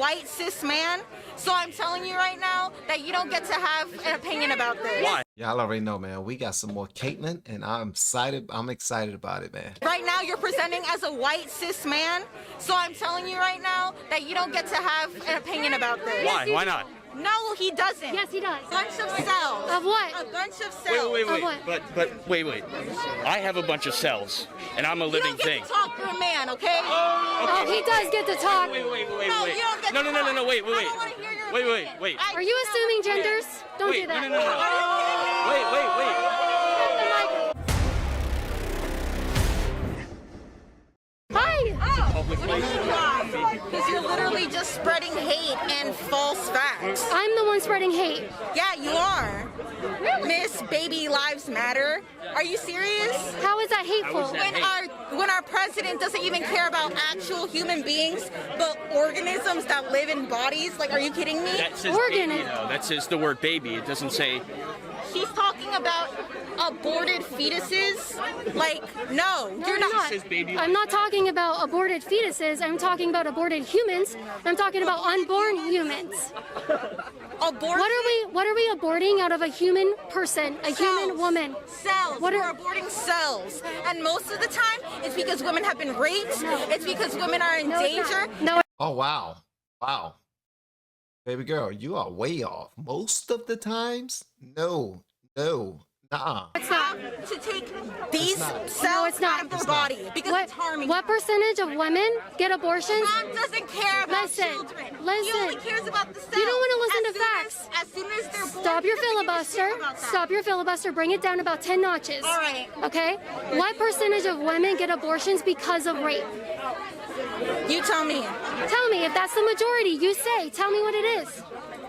white cis man, so I'm telling you right now that you don't get to have an opinion about this. Why? Y'all already know, man. We got some more Caitlyn, and I'm excited. I'm excited about it, man. Right now, you're presenting as a white cis man, so I'm telling you right now that you don't get to have an opinion about this. Why? Why not? No, he doesn't. Yes, he does. A bunch of cells. Of what? A bunch of cells. Wait. Of what? But wait. I have a bunch of cells, and I'm a You living don't get thing. to talk for a man, okay? Oh, he does get to talk. Wait. No, you don't get to No, talk. wait. I don't want to hear your opinion. Wait. I Are you don't. assuming genders? Don't Wait, do that. no. Wait. Hi. Public place. Because you're literally just spreading hate and false facts. I'm the one spreading hate. Yeah, you are. Miss Baby Lives Matter. Are you serious? How is that hateful? When our president doesn't even care about actual human beings, but organisms that live in bodies, like, are you kidding me? That says baby, though. That says the word baby. It doesn't say. She's talking about aborted fetuses. Like, no, you're not. Says baby. I'm not talking about aborted fetuses. I'm talking about aborted humans. I'm talking about unborn humans. Abortion. What are we aborting out of a human person, a human woman? Cells. What We're are aborting cells, and most of the time, it's because women have been raped. It's because women are in danger. No. Oh, wow. Baby girl, you are way off. Most of the times? No. Nuh-uh. It's not. To take these not. cells it's not. out of their It's not. body because What it's harming. what percentage of women get abortions? Mom doesn't care about Listen, children. He listen. only cares about the cells. You don't want to listen As to soon facts. As soon as they're born, Stop your he doesn't give a filibuster. shit about that. Stop your filibuster. Bring it down about 10 notches. All right. Okay? What percentage of women get abortions because of rape? You tell me. Tell me if that's the majority. You say. Tell me what it is.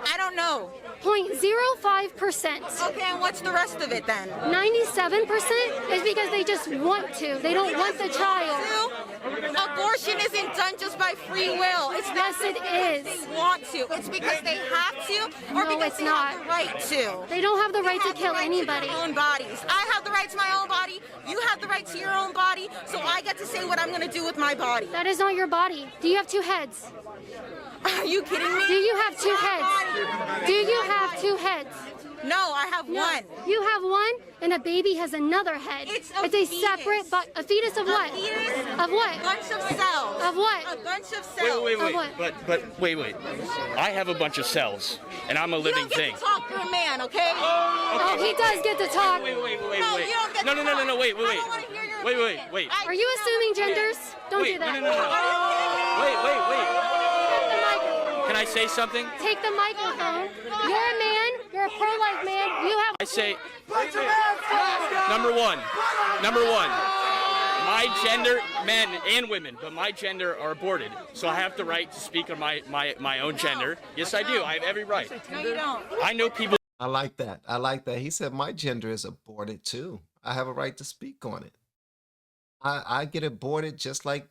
I don't know. 0.05%. Okay, and what's the rest of it then? 97% is because they just want to. They don't want the child. Abortion isn't done just by free will. It's Yes, it is. they want to. It's because they have to, or No, because it's they not. have the right to. They don't have the right to have the kill right anybody. their own bodies. I have the right to my own body. You have the right to your own body. So I get to say what I'm going to do with my body. That is not your body. Do you have two heads? Are you kidding me? Do you have two heads? Do you have two heads? No, I have one. You have one, and a baby has another head. It's a a fetus. separate, a fetus of what? A fetus, Of a what? bunch of cells. Of what? A bunch of cells. Wait. Of what? But wait. I have a bunch of cells, and I'm a You living don't get thing. to talk for a man, okay? Oh, he does get to talk. Wait. No, you don't get to No. talk. Wait. I don't want to hear your opinion. Wait. I Are you do not assuming want to hear genders? Don't Wait, do that. no. Wait. Can I say something? Take the microphone. You're a man. You're a pro-life man. You have. I say, number one, my gender, men and women, but my gender are aborted. So I have the right to speak on my own gender. Yes, I do. I have every right. No, you don't. I know people. I like that. He said my gender is aborted too. I have a right to speak on it. I get aborted just like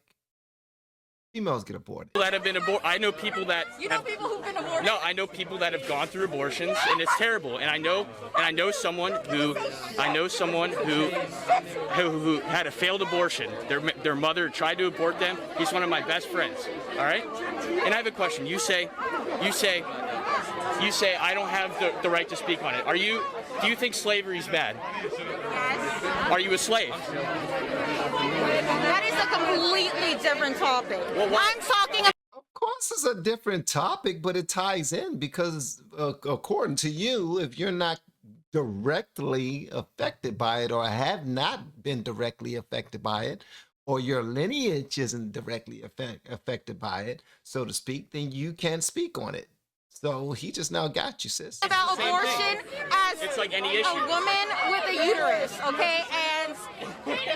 females get aborted. That have been aborted. I know people that. You know people who've been aborted? No, I know people that have gone through abortions, and it's terrible. And I know someone who had a failed abortion. Their mother tried to abort them. He's one of my best friends. All right. And I have a question. You say I don't have the right to speak on it. Do you think slavery is bad? Yes. Are you a slave? That is a completely different topic. Well, I'm talking about. Of course, it's a different topic, but it ties in because according to you, if you're not directly affected by it or have not been directly affected by it, or your lineage isn't directly affected by it, so to speak, then you can't speak on it. So he just now got you, sis. About abortion as It's like any issue. a woman with a uterus, okay? And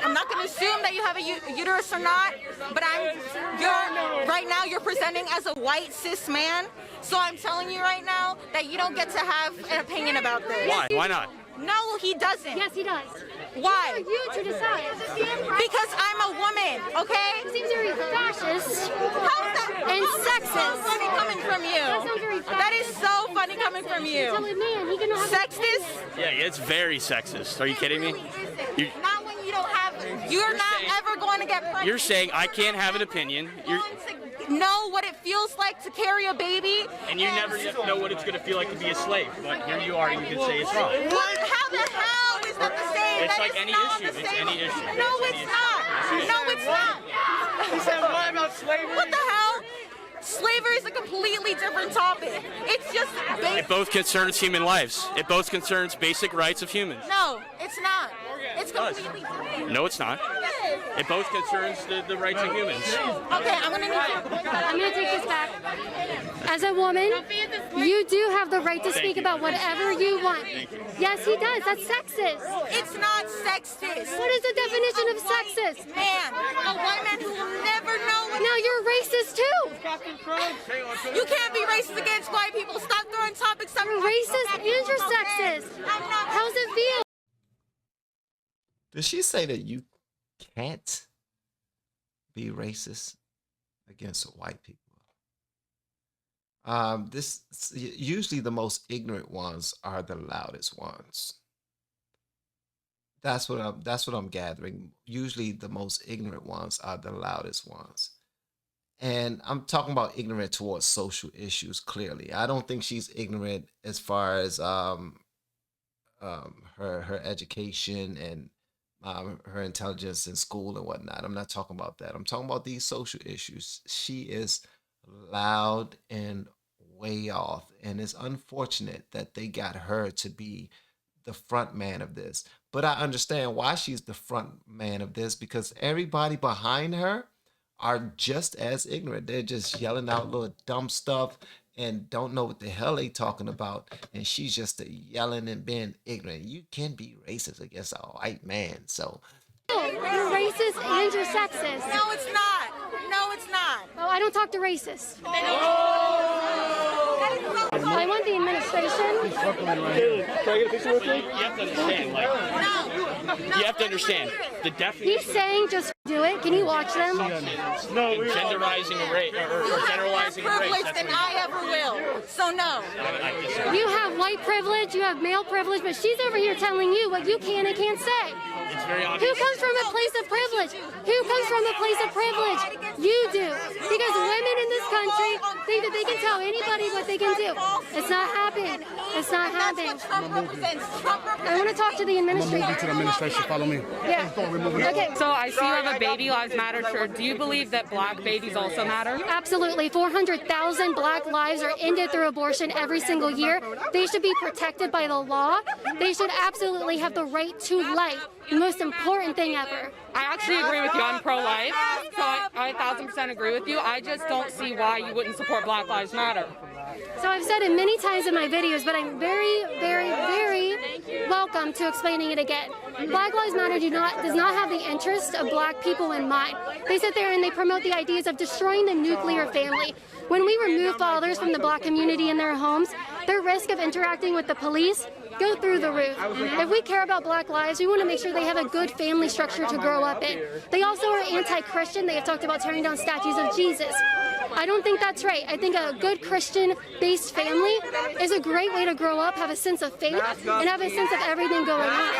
I'm not going to assume that you have a uterus or not, but right now you're presenting as a white cis man, so I'm telling you right now that you don't get to have an opinion about this. Why? Why not? No, he doesn't. Yes, he does. Why? For you to decide. Because I'm a woman, okay? It seems very fascist. How's that? And That's so sexist. funny coming from you. That sounds very That is so funny coming from Tell you. a man he can have. Sexist? Yeah, it's very sexist. Are you kidding me? It really isn't. You- Not when you don't have. You're not saying- ever going to get pregnant. You're saying I can't have an opinion. You're going to know what it feels like to carry a baby. And you never know what it's going to feel like to be a slave. But here you are, and you can say it's wrong. How the hell is that the same? It's That like is any not issue. the It's same. any issue. No, it's not. No, it's not. He said, "What about slavery?" What the hell? Slavery is a completely different topic. It's just It both concerns human lives. It both concerns basic rights of humans. No, it's not. It's completely different. No, it's not. It both concerns the rights of humans. Okay, I'm gonna take this back. As a woman, you do have the right to speak about whatever you want. Yes, he does. That's sexist. It's not sexist. What is the definition of sexist? Man, a white man who will never know what. Now you're racist too. You can't be racist against white people. Stop throwing topics. You're racist and you're sexist. How's it feel? Did she say that you can't be racist against white people? This usually the most ignorant ones are the loudest ones. That's what I'm gathering. Usually the most ignorant ones are the loudest ones. And I'm talking about ignorant towards social issues, clearly. I don't think she's ignorant as far as her education and her intelligence in school and whatnot. I'm not talking about that. I'm talking about these social issues. She is loud and way off. And it's unfortunate that they got her to be the front man of this. But I understand why she's the front man of this, because everybody behind her are just as ignorant. They're just yelling out little dumb stuff and don't know what the hell they talking about. And she's just yelling and being ignorant. You can be racist against a white man. So you're racist and you're sexist. No, it's not. No, it's not. Oh, I don't talk to racists. I want the administration. Can I get a picture with you? You have to understand, you have to understand the definition. He's saying just do it. Can you watch them? Genderizing a race or generalizing a race. Privilege than I ever will. So no. You have white privilege, you have male privilege, but she's over here telling you what you can and can't say. It's very obvious. Who comes from a place of privilege? Who comes from a place of privilege? You do. Because women in this country think that they can tell anybody what they can do. It's not happening. It's not happening. I want to talk to the administrator. To the administration, follow me. Yeah. Okay. So I see you have a Baby Lives Matter shirt. Do you believe that black babies also matter? Absolutely. 400,000 black lives are ended through abortion every single year. They should be protected by the law. They should absolutely have the right to life. The most important thing ever. I actually agree with you. I'm pro-life, so I 1,000% agree with you. I just don't see why you wouldn't support Black Lives Matter. So I've said it many times in my videos, but I'm very, very, very welcome to explaining it again. Black Lives Matter does not have the interest of black people in mind. They sit there and they promote the ideas of destroying the nuclear family. When we remove fathers from the black community in their homes, their risk of interacting with the police go through the roof. If we care about black lives, we want to make sure they have a good family structure to grow up in. They also are anti-Christian. They have talked about tearing down statues of Jesus. I don't think that's right. I think a good Christian-based family is a great way to grow up, have a sense of faith, and have a sense of everything going on.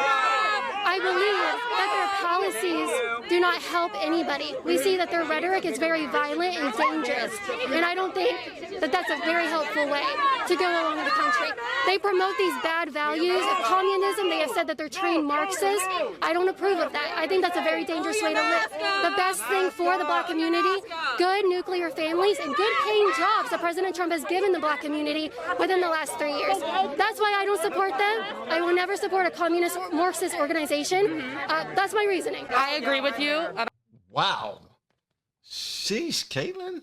I believe that their policies do not help anybody. We see that their rhetoric is very violent and dangerous, and I don't think that that's a very helpful way to go along the country. They promote these bad values of communism. They have said that they're trained Marxists. I don't approve of that. I think that's a very dangerous way to live. The best thing for the black community, good nuclear families and good paying jobs that President Trump has given the black community within the last 3 years. That's why I don't support them. I will never support a communist or Marxist organization. That's my reasoning. I agree with you. wow. Sheesh, Caitlin.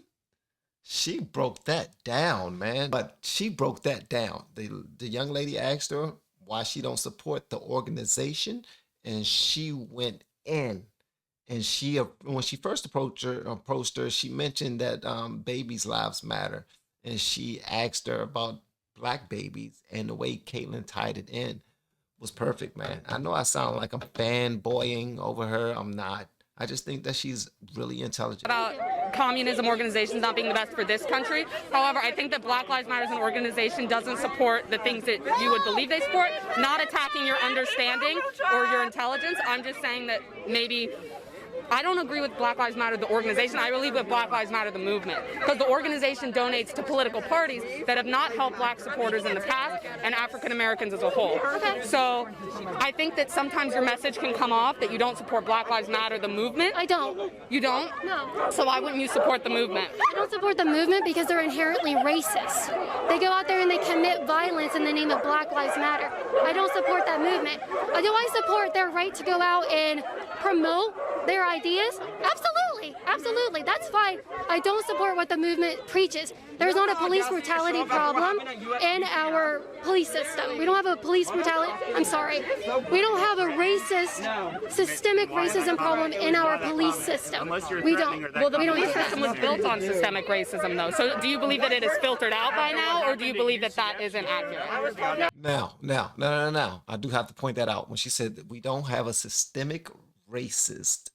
She broke that down, man. But she broke that down. The young lady asked her why she don't support the organization, and she went in. And she, when she first approached her, she mentioned that babies' lives matter, and she asked her about black babies, and the way Caitlin tied it in was perfect, man. I know I sound like I'm fanboying over her. I'm not. I just think that she's really intelligent. About communism organizations not being the best for this country. However, I think that Black Lives Matter as an organization doesn't support the things that you would believe they support, not attacking your understanding or your intelligence. I'm just saying that maybe I don't agree with Black Lives Matter, the organization. I believe with Black Lives Matter, the movement. Because the organization donates to political parties that have not helped black supporters in the past and African Americans as a whole. Okay. So I think that sometimes your message can come off that you don't support Black Lives Matter, the movement. I don't. You don't? No. So why wouldn't you support the movement? I don't support the movement because they're inherently racist. They go out there and they commit violence in the name of Black Lives Matter. I don't support that movement. Do I support their right to go out and promote their ideas? Absolutely, absolutely, that's fine. I don't support what the movement preaches. There's not a police brutality problem in our police system. We don't have a police brutality, I'm sorry. We don't have a racist, systemic racism problem in our police system. We don't. Well, the police system was built on systemic racism, though. So do you believe that it is filtered out by now, or do you believe that that isn't accurate? No. I do have to point that out. When she said that we don't have a systemic racist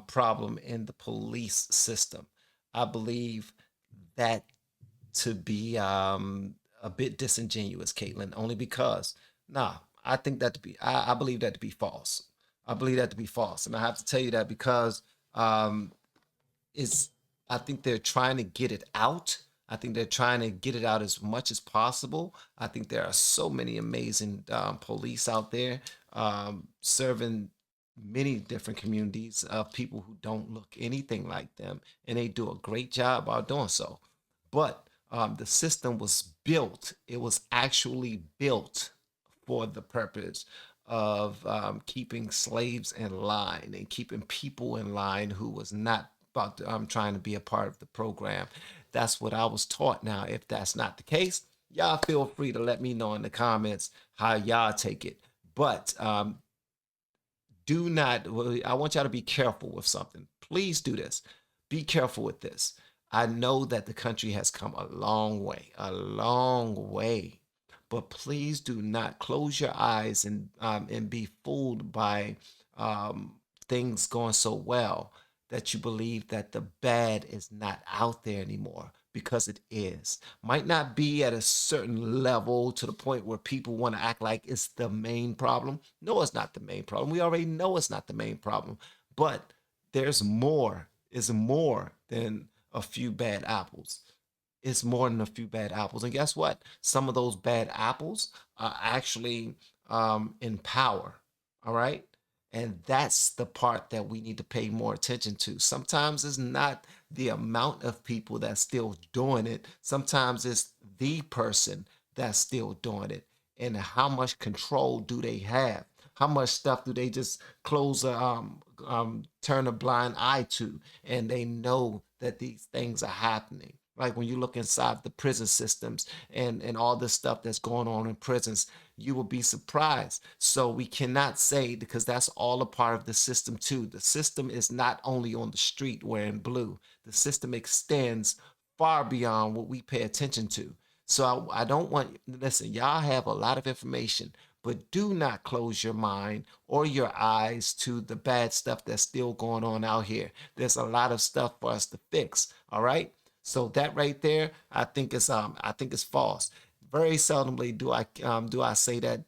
problem in the police system, I believe that to be a bit disingenuous, Caitlin, only because, I think that to be, I believe that to be false. I believe that to be false. And I have to tell you that because I think they're trying to get it out. I think they're trying to get it out as much as possible. I think there are so many amazing police out there serving many different communities of people who don't look anything like them, and they do a great job while doing so. But the system was built, it was actually built for the purpose of keeping slaves in line and keeping people in line who was not about trying to be a part of the program. That's what I was taught. Now, if that's not the case, y'all feel free to let me know in the comments how y'all take it. But do not, I want y'all to be careful with something. Please do this. Be careful with this. I know that the country has come a long way, but please do not close your eyes and be fooled by things going so well that you believe that the bad is not out there anymore, because it is. Might not be at a certain level to the point where people want to act like it's the main problem. No, it's not the main problem. We already know it's not the main problem, but there's more. It's more than a few bad apples. It's more than a few bad apples. And guess what? Some of those bad apples are actually in power. All right. And that's the part that we need to pay more attention to. Sometimes it's not the amount of people that's still doing it. Sometimes it's the person that's still doing it. And how much control do they have? How much stuff do they just close turn a blind eye to? And they know that these things are happening. Like when you look inside the prison systems and all this stuff that's going on in prisons, you will be surprised. So we cannot say, because that's all a part of the system too. The system is not only on the street wearing blue. The system extends far beyond what we pay attention to. So I don't want, listen, y'all have a lot of information, but do not close your mind or your eyes to the bad stuff that's still going on out here. There's a lot of stuff for us to fix. All right. So that right there, I think it's false. Very seldomly do I say that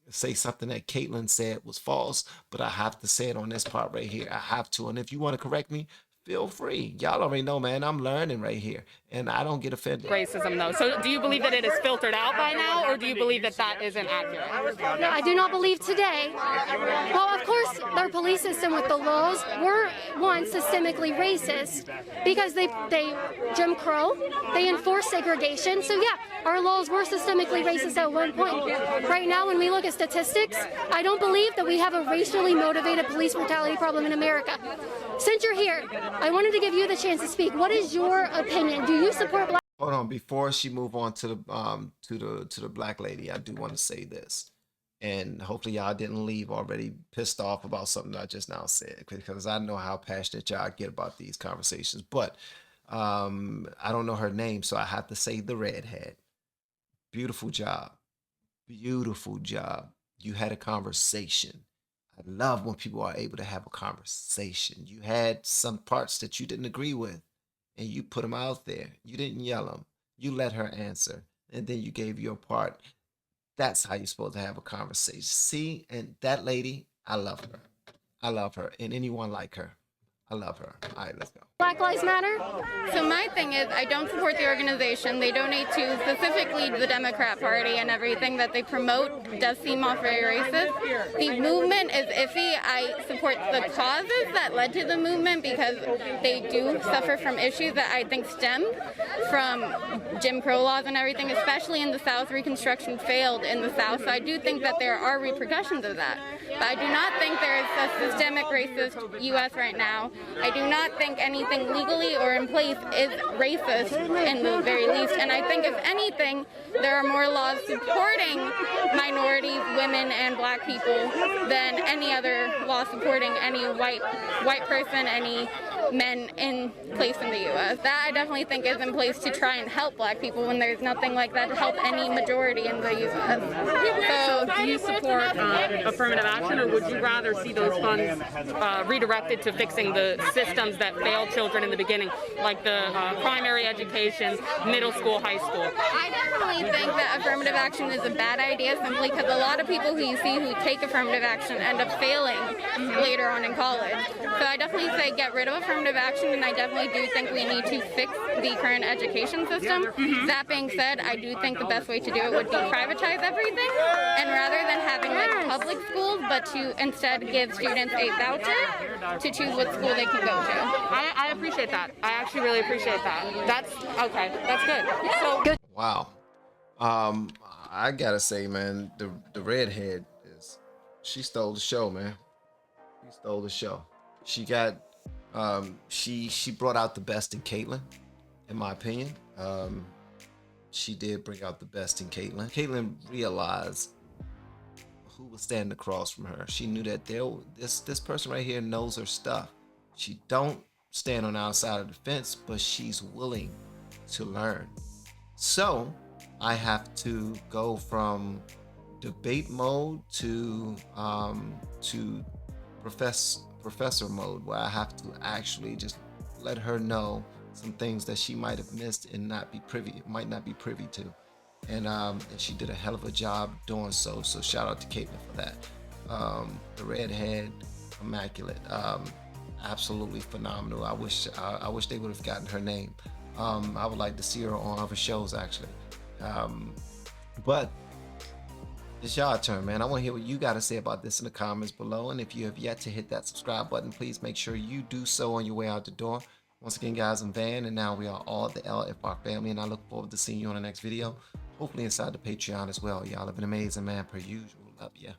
say something that Caitlin said was false, but I have to say it on this part right here. I have to. And if you want to correct me, feel free. Y'all already know, man, I'm learning right here, and I don't get offended. Racism, though. So do you believe that it is filtered out by now, or do you believe that that isn't accurate? No, I do not believe today. Well, of course, their police system with the laws were once systemically racist because they Jim Crow, they enforced segregation. So yeah, our laws were systemically racist at one point. Right now, when we look at statistics, I don't believe that we have a racially motivated police brutality problem in America. Since you're here, I wanted to give you the chance to speak. What is your opinion? Do you support black? Hold on, before she move on to the black lady, I do want to say this, and hopefully y'all didn't leave already pissed off about something I just now said, because I know how passionate y'all get about these conversations. But I don't know her name, so I have to say the redhead. Beautiful job, beautiful job. You had a conversation. I love when people are able to have a conversation. You had some parts that you didn't agree with, and you put them out there. You didn't yell them. You let her answer, and then you gave your part. That's how you're supposed to have a conversation. See, and that lady, I love her. I love her, and anyone like her. I love her. All right, let's go. Black Lives Matter? So my thing is, I don't support the organization. They donate to specifically the Democrat Party, and everything that they promote does seem all very racist. The movement is iffy. I support the causes that led to the movement because they do suffer from issues that I think stemmed from Jim Crow laws and everything, especially in the South. Reconstruction failed in the South, so I do think that there are repercussions of that. But I do not think there is a systemic racist U.S. right now. I do not think anything legally or in place is racist in the very least. And I think if anything, there are more laws supporting minorities, women, and black people than any other law supporting any white person, any men in place in the U.S. That I definitely think is in place to try and help black people when there's nothing like that to help any majority in the U.S. So do you support affirmative action, or would you rather see those funds redirected to fixing the systems that fail children in the beginning, like the primary education, middle school, high school? I definitely think that affirmative action is a bad idea simply because a lot of people who you see who take affirmative action end up failing later on in college. So I definitely say get rid of affirmative action, and I definitely do think we need to fix the current education system. That being said, I do think the best way to do it would be privatize everything, and rather than having like public schools, but to instead give students a voucher to choose what school they can go to. I appreciate that. I actually really appreciate that. That's okay. That's good. So Wow. I gotta say, man, the redhead she stole the show, man. She stole the show. She got she brought out the best in Caitlyn, in my opinion. She did bring out the best in Caitlyn. Caitlyn realized who was standing across from her. She knew that this person right here knows her stuff. She don't stand on the outside of the fence, but she's willing to learn. So I have to go from debate mode to professor mode, where I have to actually just let her know some things that she might have missed and might not be privy to. And she did a hell of a job doing so. So shout out to Caitlyn for that. The redhead, immaculate, absolutely phenomenal. I wish they would have gotten her name. I would like to see her on other shows actually. But it's y'all turn, man. I want to hear what you got to say about this in the comments below. And if you have yet to hit that subscribe button, please make sure you do so on your way out the door. Once again, guys, I'm Van, and now we are all the LFR family, and I look forward to seeing you on the next video. Hopefully inside the Patreon as well. Y'all have been amazing, man, per usual. Love ya.